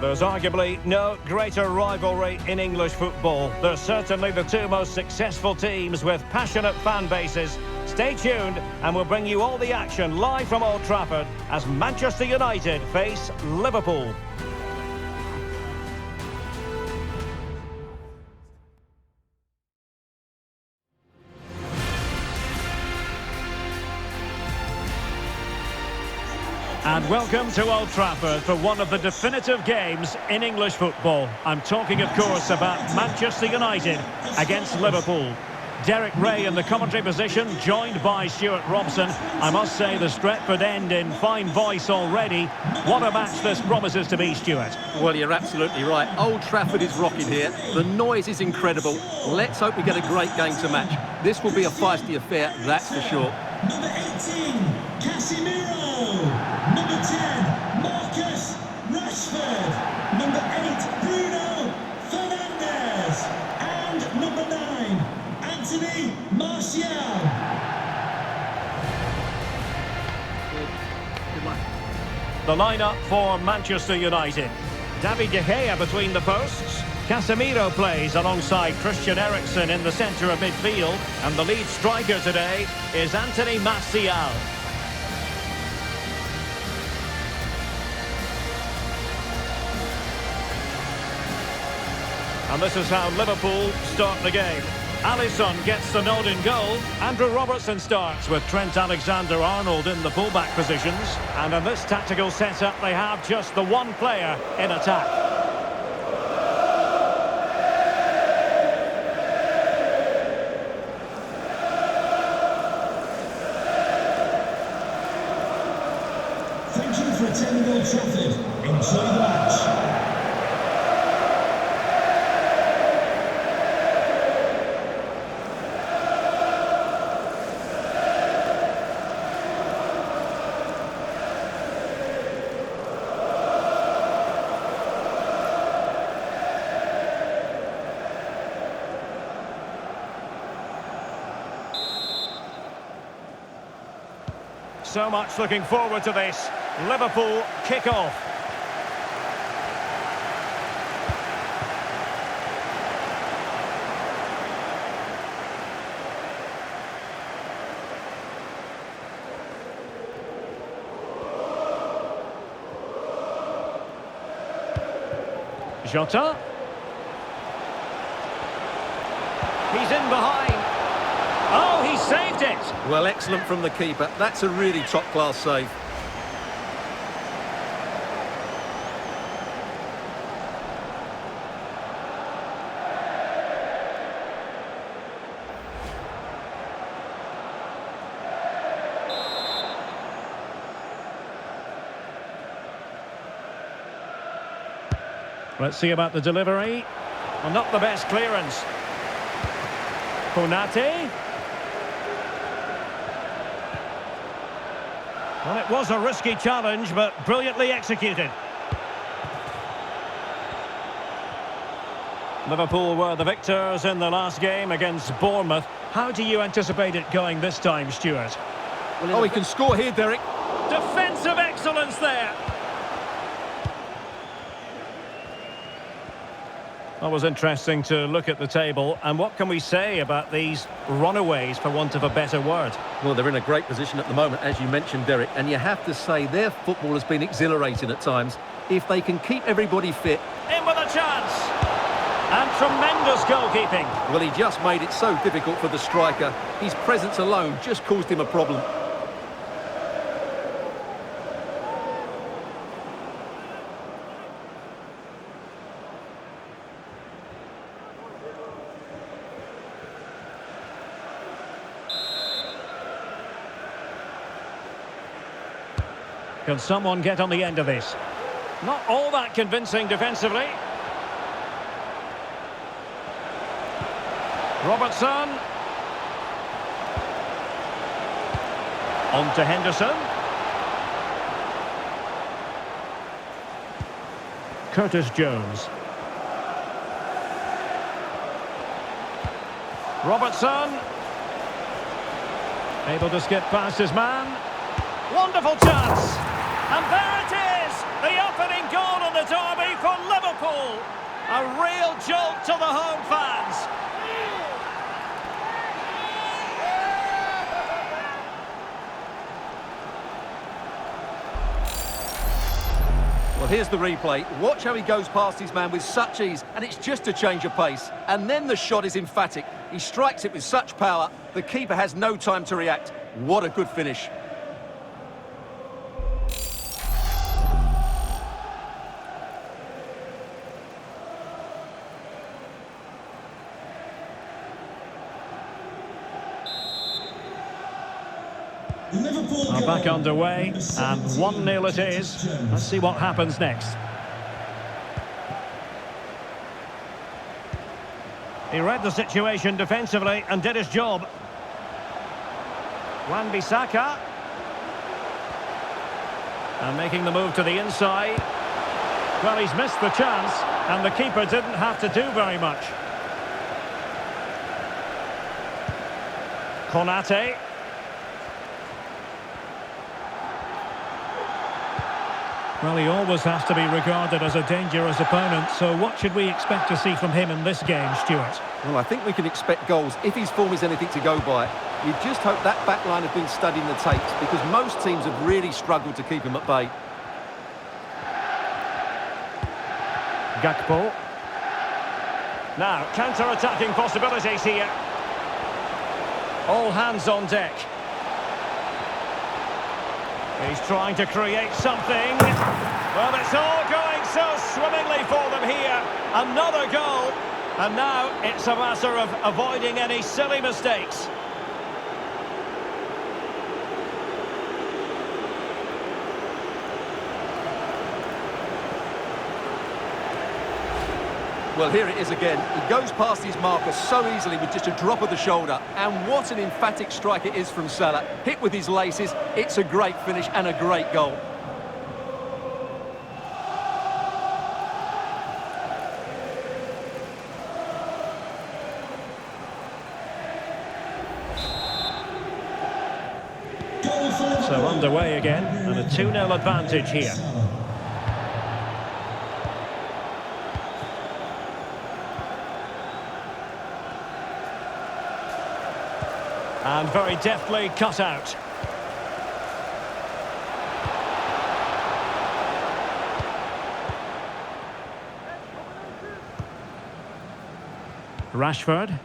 There's arguably no greater rivalry in English football. They're certainly the two most successful teams with passionate fan bases. Stay tuned and we'll bring you all the action live from Old Trafford as Manchester United face Liverpool. And welcome to Old Trafford for one of the definitive games in English football. I'm talking, of course, about Manchester United against Liverpool. Derek Ray in the commentary position, joined by Stuart Robson. I must say the Stretford end in fine voice already. What a match this promises to be, Stuart. Well, you're absolutely right. Old Trafford is rocking here. The noise is incredible. Let's hope we get a great game to match. This will be a feisty affair, that's for sure. Number 18, Casemiro. Number 10, Marcus Rashford. Number 8, Bruno Fernandes. And number 9, Anthony Martial. The lineup for Manchester United. David De Gea between the posts. Casemiro plays alongside Christian Eriksen in the centre of midfield. And the lead striker today is Anthony Martial. And this is how Liverpool start the game. Alisson gets the nod in goal. Andrew Robertson starts with Trent Alexander-Arnold in the fullback positions. And in this tactical setup, they have just the one player in attack. Thank you for attending Old Trafford. Enjoy the match. So much looking forward to this. Liverpool kick off. Jota. He's in behind. Oh, he saved it! Well, excellent from the keeper. That's a really top-class save. Let's see about the delivery. Well, not the best clearance. Konate. Well, it was a risky challenge, but brilliantly executed. Liverpool were the victors in the last game against Bournemouth. How do you anticipate it going this time, Stuart? Oh, he can score here, Derek. Defensive excellence there. That was interesting to look at the table. And what can we say about these runaways, for want of a better word? Well, they're in a great position at the moment, as you mentioned, Derek. And you have to say their football has been exhilarating at times. If they can keep everybody fit. In with a chance. And tremendous goalkeeping. Well, he just made it so difficult for the striker. His presence alone just caused him a problem. Can someone get on the end of this? Not all that convincing defensively. Robertson. On to Henderson. Curtis Jones. Robertson. Able to skip past his man. Wonderful chance. And there it is. The opening goal on the derby for Well, here's the replay. Watch how he goes past his man with such ease, and it's just a change of pace. And then the shot is emphatic. He strikes it with such power, the keeper has no time to react. What a good finish. Liverpool Are back underway, and 1-0 it is. Let's see what happens next. He read the situation defensively and did his job. Wan-Bissaka. And making the move to the inside. Well, he's missed the chance, and the keeper didn't have to do very much. Konate. Well, he always has to be regarded as a dangerous opponent, so what should we expect to see from him in this game, Stuart? Well, I think we can expect goals if his form is anything to go by. You just hope that back line have been studying the tapes, because most teams have really struggled to keep him at bay. Gakpo. Now, counter-attacking possibilities here. All hands on deck. He's trying to create something. Well, it's all going so swimmingly for them here. Another goal. And now it's a matter of avoiding any silly mistakes. Well, here it is again. He goes past his marker so easily with just a drop of the shoulder. And what an emphatic strike it is from Salah. Hit with his laces. It's a great finish and a great goal. So underway again, and a 2-0 advantage here. And very deftly cut out. Rashford.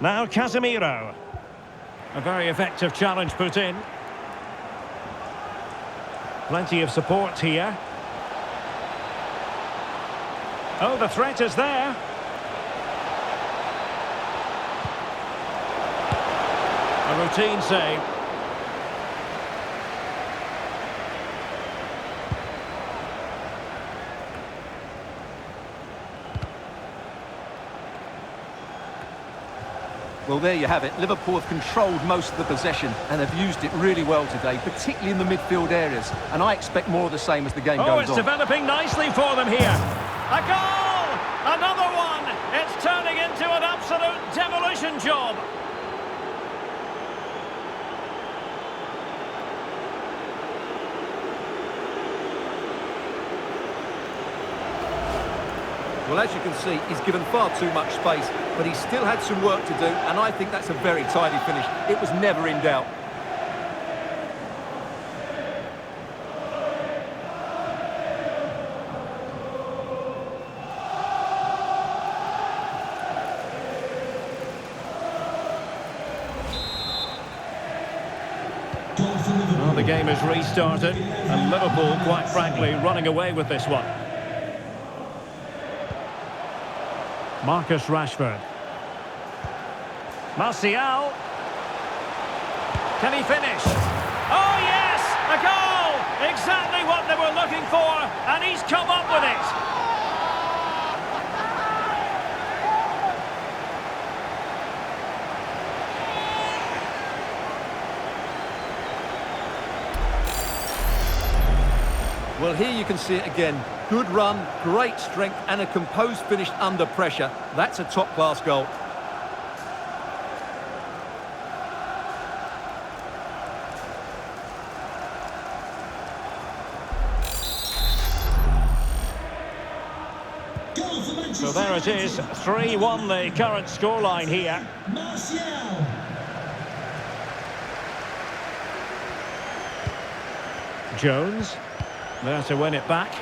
Now Casemiro. A very effective challenge put in. Plenty of support here. Oh, the threat is there. A routine save. Well, there you have it. Liverpool have controlled most of the possession and have used it really well today, particularly in the midfield areas. And I expect more of the same as the game goes on. Oh, it's developing nicely for them here. A goal! Another one! It's turning into an absolute demolition job. Well, as you can see, he's given far too much space, but he still had some work to do, and I think that's a very tidy finish. It was never in doubt. Well, the game is restarted, and Liverpool, quite frankly, running away with this one. Marcus Rashford. Martial. Can he finish? Oh, yes! A goal! Exactly what they were looking for, and he's come up with it. Well, here you can see it again. Good run, great strength, and a composed finish under pressure. That's a top-class goal. So there it is, 3-1 the current scoreline here. Martial. Jones. There to win it back.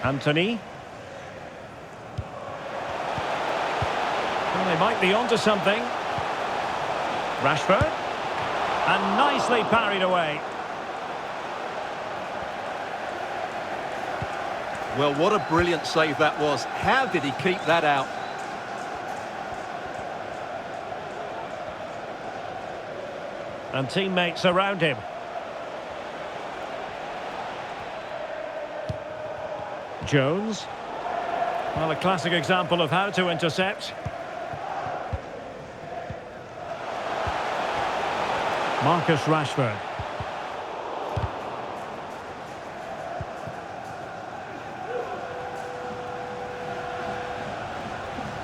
Anthony. Well, they might be onto something. Rashford. And nicely parried away. Well, what a brilliant save that was. How did he keep that out? And teammates around him. Jones. Well, a classic example of how to intercept. Marcus Rashford.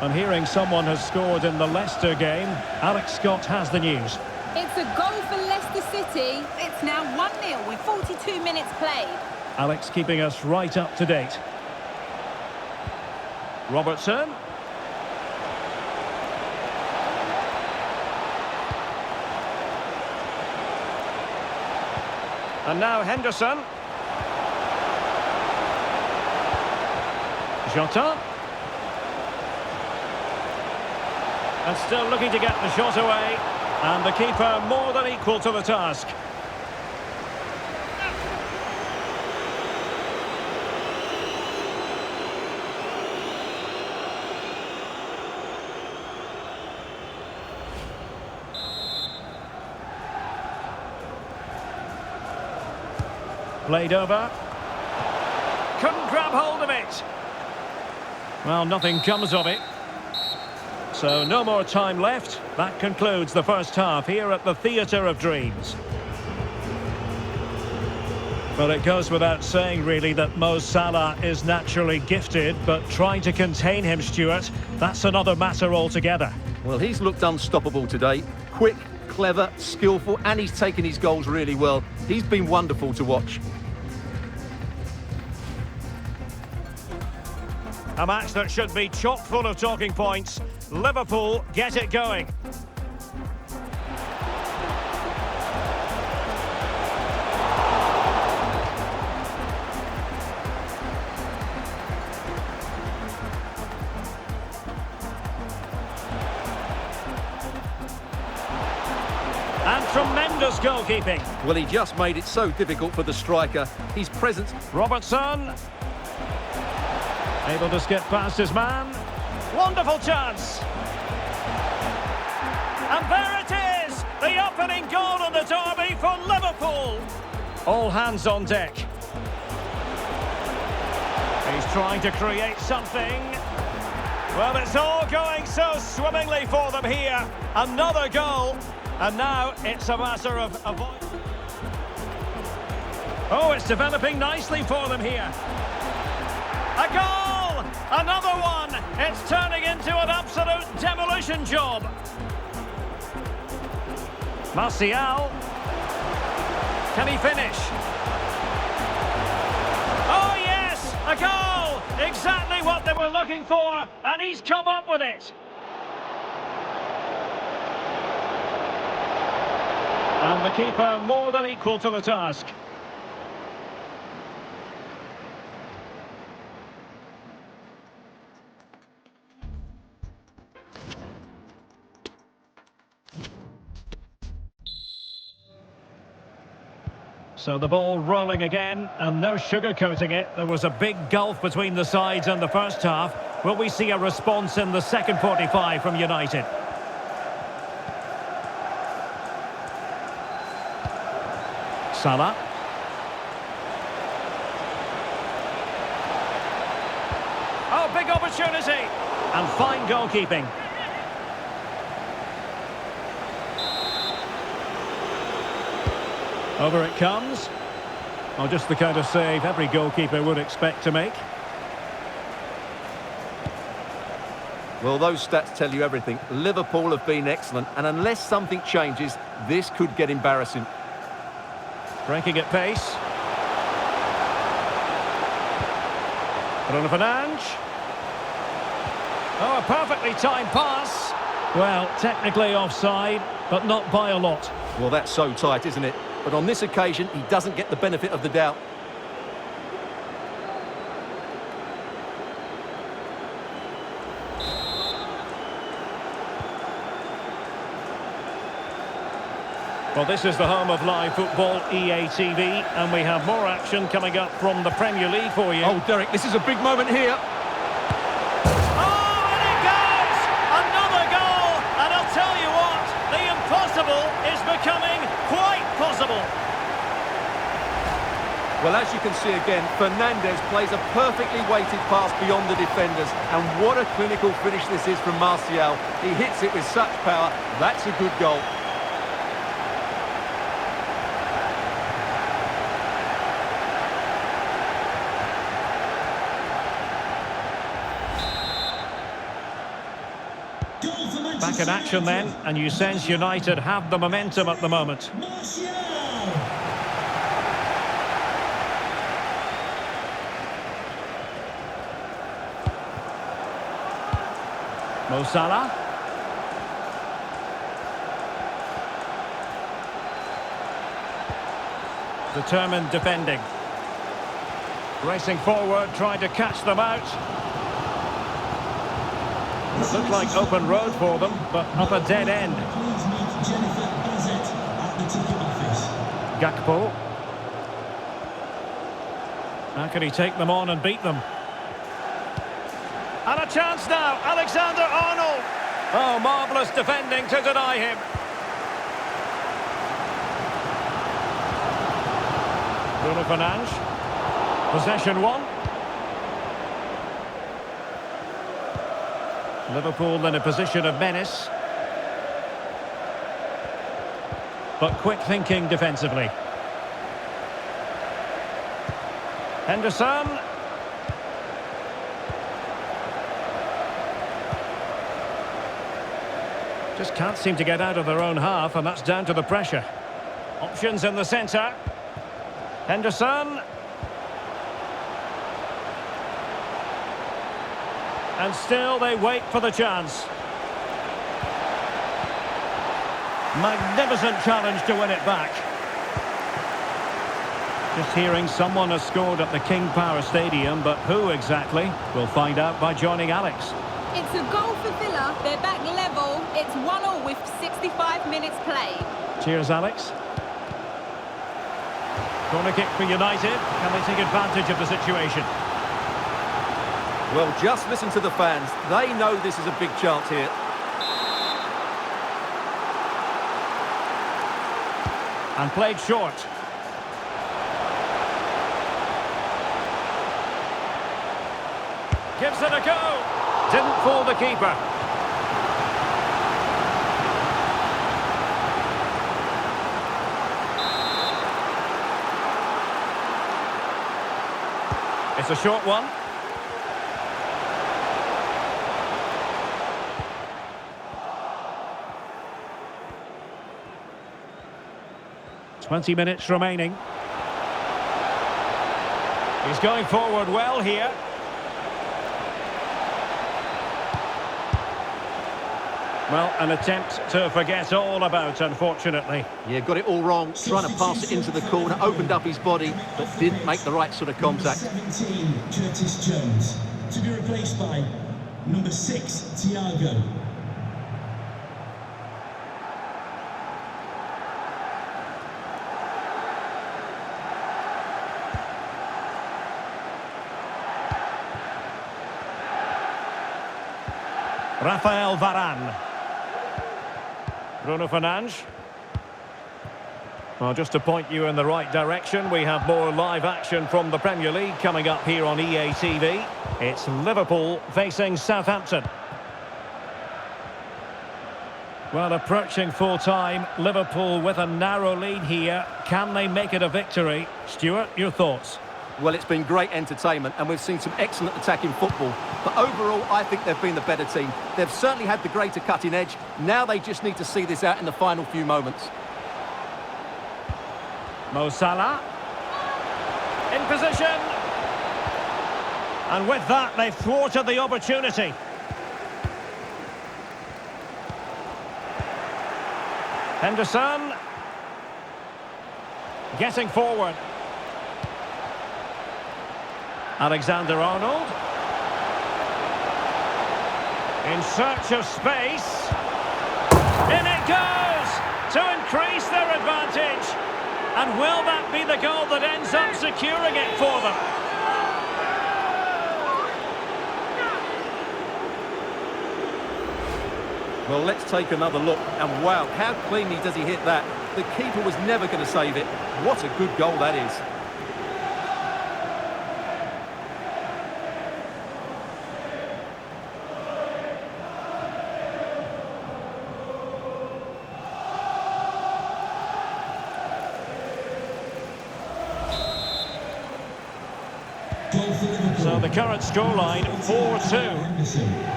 I'm hearing someone has scored in the Leicester game. Alex Scott has the news. It's a goal for Leicester City. It's now 1-0 with 42 minutes played. Alex keeping us right up to date. Robertson. And now Henderson. Jota. And still looking to get the shot away. And the keeper more than equal to the task. Played over. Couldn't grab hold of it. Well, nothing comes of it. So no more time left. That concludes the first half here at the Theatre of Dreams. Well, it goes without saying, really, that Mo Salah is naturally gifted, but trying to contain him, Stuart, that's another matter altogether. Well, he's looked unstoppable today. Quick, clever, skillful, and he's taken his goals really well. He's been wonderful to watch. A match that should be chock full of talking points. Liverpool get it going. And tremendous goalkeeping. Well, he just made it so difficult for the striker. His presence... Robertson. Able to skip past his man. Wonderful chance. And there it is! The opening goal of the derby for Liverpool. All hands on deck. He's trying to create something. Well, it's all going so swimmingly for them here. Another goal. And now it's a matter of avoid. Oh, it's developing nicely for them here. A goal! Another one! It's turning into an absolute demolition job. Martial. Can he finish? Oh, yes! A goal! Exactly what they were looking for, and he's come up with it. And the keeper more than equal to the task. So the ball rolling again, and no sugarcoating it. There was a big gulf between the sides in the first half. Will we see a response in the second 45 from United? Salah. Oh, big opportunity. And fine goalkeeping. Over it comes. Oh, just the kind of save every goalkeeper would expect to make. Well, those stats tell you everything. Liverpool have been excellent, and unless something changes, this could get embarrassing. Breaking at pace. Bruno Fernandes. Oh, a perfectly timed pass. Well, technically offside, but not by a lot. Well, that's so tight, isn't it? But on this occasion, he doesn't get the benefit of the doubt. Well, this is the home of live football, EA TV, and we have more action coming up from the Premier League for you. Oh, Derek, this is a big moment here. Oh, and it goes! Another goal! And I'll tell you what, the impossible is becoming quite possible. Well, as you can see again, Fernandes plays a perfectly weighted pass beyond the defenders. And what a clinical finish this is from Martial. He hits it with such power. That's a good goal. Back in action then, and you sense United have the momentum at the moment. Martial! Mo Salah. Determined defending. Racing forward, trying to catch them out. It looked like open road for them, but up a dead end. Please meet Jennifer Bazette at the ticket office. Gakpo. How can he take them on and beat them? And a chance now, Alexander-Arnold. Oh, marvellous defending to deny him. Bruno Fernandes. Possession one. Liverpool in a position of menace. But quick thinking defensively. Henderson. Just can't seem to get out of their own half, and that's down to the pressure. Options in the centre. Henderson. And still they wait for the chance. Magnificent challenge to win it back. Just hearing someone has scored at the King Power Stadium, but who exactly? We'll find out by joining Alex. It's a goal for Villa. They're back level. It's 1-1 with 65 minutes played. Cheers, Alex. Corner kick for United. Can they take advantage of the situation? Well, just listen to the fans. They know this is a big chance here. And played short. Gives it a go. Didn't fool the keeper. It's a short one. "20 minutes remaining. He's going forward well here. Well, an attempt to forget all about, unfortunately. Yeah, got it all wrong. Trying to pass it into the corner, opened up his body, but didn't make the right sort of contact. 17, Curtis Jones. To be replaced by number 6, Thiago. Rafael Varane. Bruno Fernandes. Well, just to point you in the right direction, we have more live action from the Premier League coming up here on EA TV. It's Liverpool facing Southampton. Well, approaching full time, Liverpool with a narrow lead here. Can they make it a victory? Stuart, your thoughts? Well, it's been great entertainment, and we've seen some excellent attacking football. But overall, I think they've been the better team. They've certainly had the greater cutting edge. Now they just need to see this out in the final few moments. Mo Salah. In position. And with that, they've thwarted the opportunity. Henderson. Getting forward. Alexander-Arnold. In search of space. In it goes! To increase their advantage. And will that be the goal that ends up securing it for them? Well, let's take another look. And wow, how cleanly does he hit that? The keeper was never going to save it. What a good goal that is. So the current scoreline, 4-2.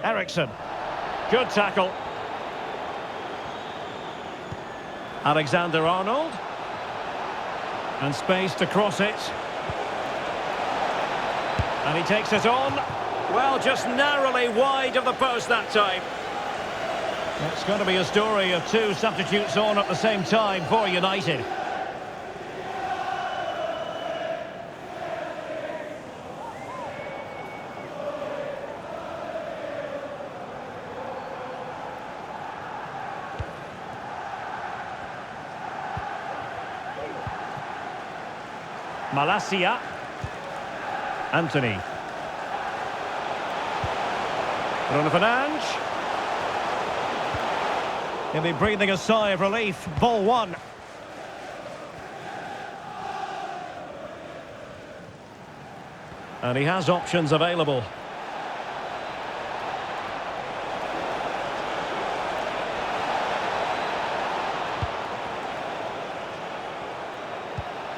Ericsson. Good tackle. Alexander-Arnold. And space to cross it. And he takes it on. Well, just narrowly wide of the post that time. It's going to be a story of two substitutes on at the same time for United. Malacia. Anthony. Bruno Fernandes. He'll be breathing a sigh of relief. Ball one. And he has options available.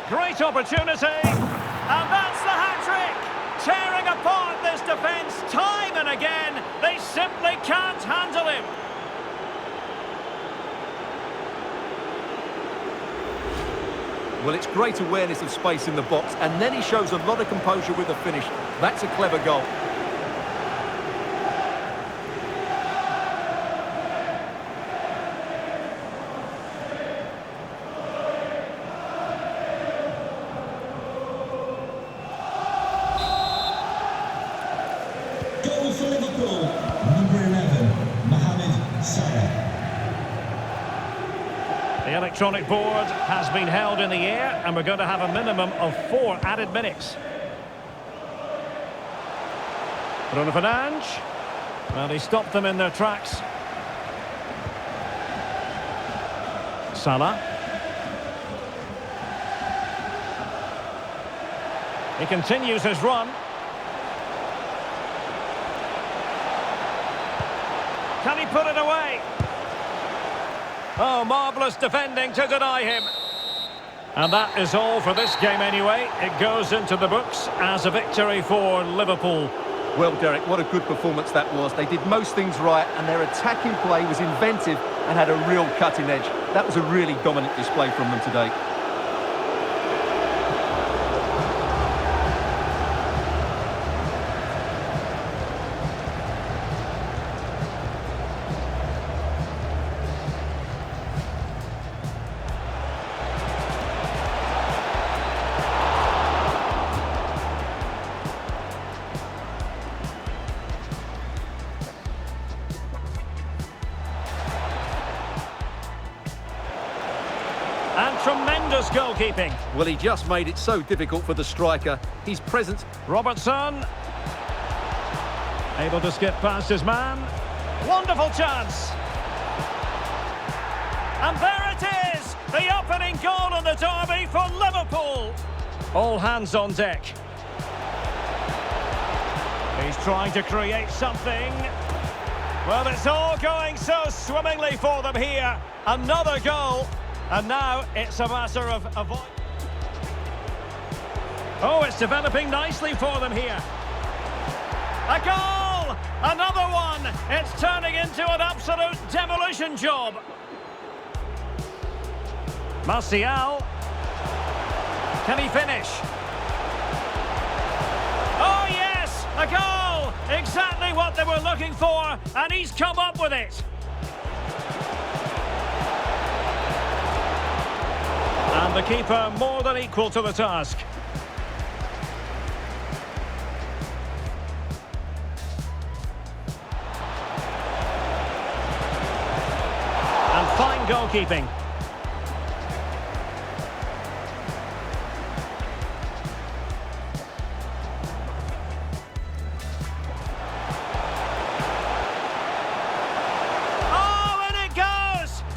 Great opportunity. And that's the hat-trick. Tearing apart this defence time and again. They simply can't handle him. Well, it's great awareness of space in the box, and then he shows a lot of composure with the finish. That's a clever goal. Goal for Liverpool, number 11, Mohamed Salah. The electronic board has been held in the air, and we're going to have a minimum of 4 added minutes. Bruno Fernandes. Well, he stopped them in their tracks. Salah. He continues his run. Can he put it away? Oh, marvellous defending to deny him. And that is all for this game anyway. It goes into the books as a victory for Liverpool. Well, Derek, what a good performance that was. They did most things right, and their attacking play was inventive and had a real cutting edge. That was a really dominant display from them today. And tremendous goalkeeping. Well, he just made it so difficult for the striker. His presence... Robertson. Able to skip past his man. Wonderful chance. And there it is! The opening goal in the derby for Liverpool. All hands on deck. He's trying to create something. Well, it's all going so swimmingly for them here. Another goal. And now it's a matter of avoid. Oh, it's developing nicely for them here. A goal! Another one! It's turning into an absolute demolition job. Martial. Can he finish? Oh, yes! A goal! Exactly what they were looking for, and he's come up with it. the keeper more than equal to the task. And fine goalkeeping.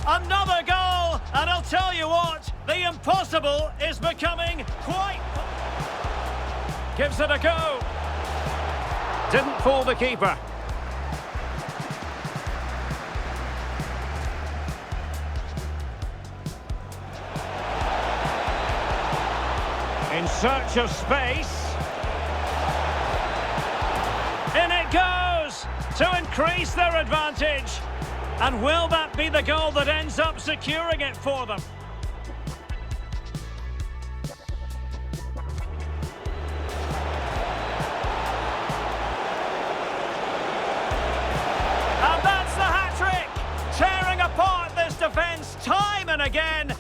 Another goal, and I'll tell you what, the impossible is becoming quite... Gives it a go. Didn't fool the keeper. In search of space. In it goes to increase their advantage. And will that be the goal that ends up securing it for them?